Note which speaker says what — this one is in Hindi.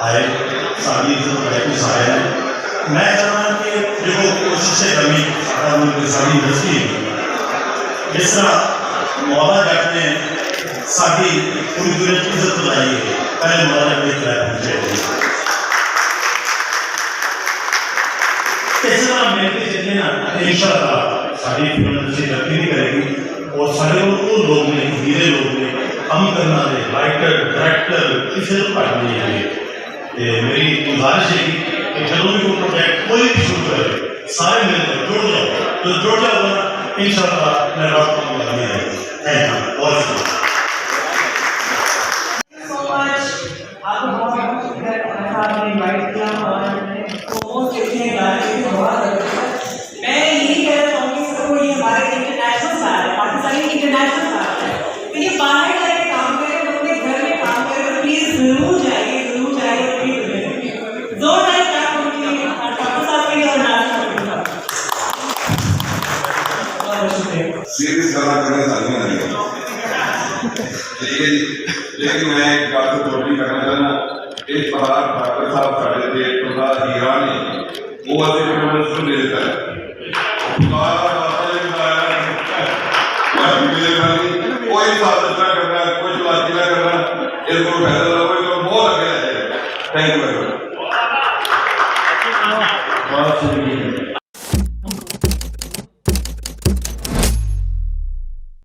Speaker 1: आए, सारी इज्जत है कुछ आया है। मैं चाहता कि जो कोशिशें कमी सारी इंडस्ट्री जिस तरह मौला जट ने साड़ी पूरी दुनिया की इज्जत बनाई है, पहले मौला जट ने किराया पहुंचे इस तरह मिलकर चलिए ना, इंशाअल्लाह सारी फिल्म इंडस्ट्री तरक्की भी करेगी। और सारे वो लोग ने हीरे लोग ने काम करना है, राइटर डायरेक्टर किसी को घट नहीं है। मेरी गुजारिश है कि जब भी कोई प्रोजेक्ट कोई भी शुरू करे सारे मिलकर जुड़ जाओ, तो जुड़ जाओ ना इंशाअल्लाह मैं रात को करनी है। थैंक यू बहुत
Speaker 2: सीरीज गाना करने साधन नहीं है, लेकिन मैं एक बात को टोटली करना चाहना इस बार डॉक्टर साहब साढ़े थे टोला हीरा ने वो ऐसे फिल्म सुन लेता है कोई साधना करना कोई चलाकीला करना इसको फायदा कोई तो बहुत आगे जाएगा। Thank you very much.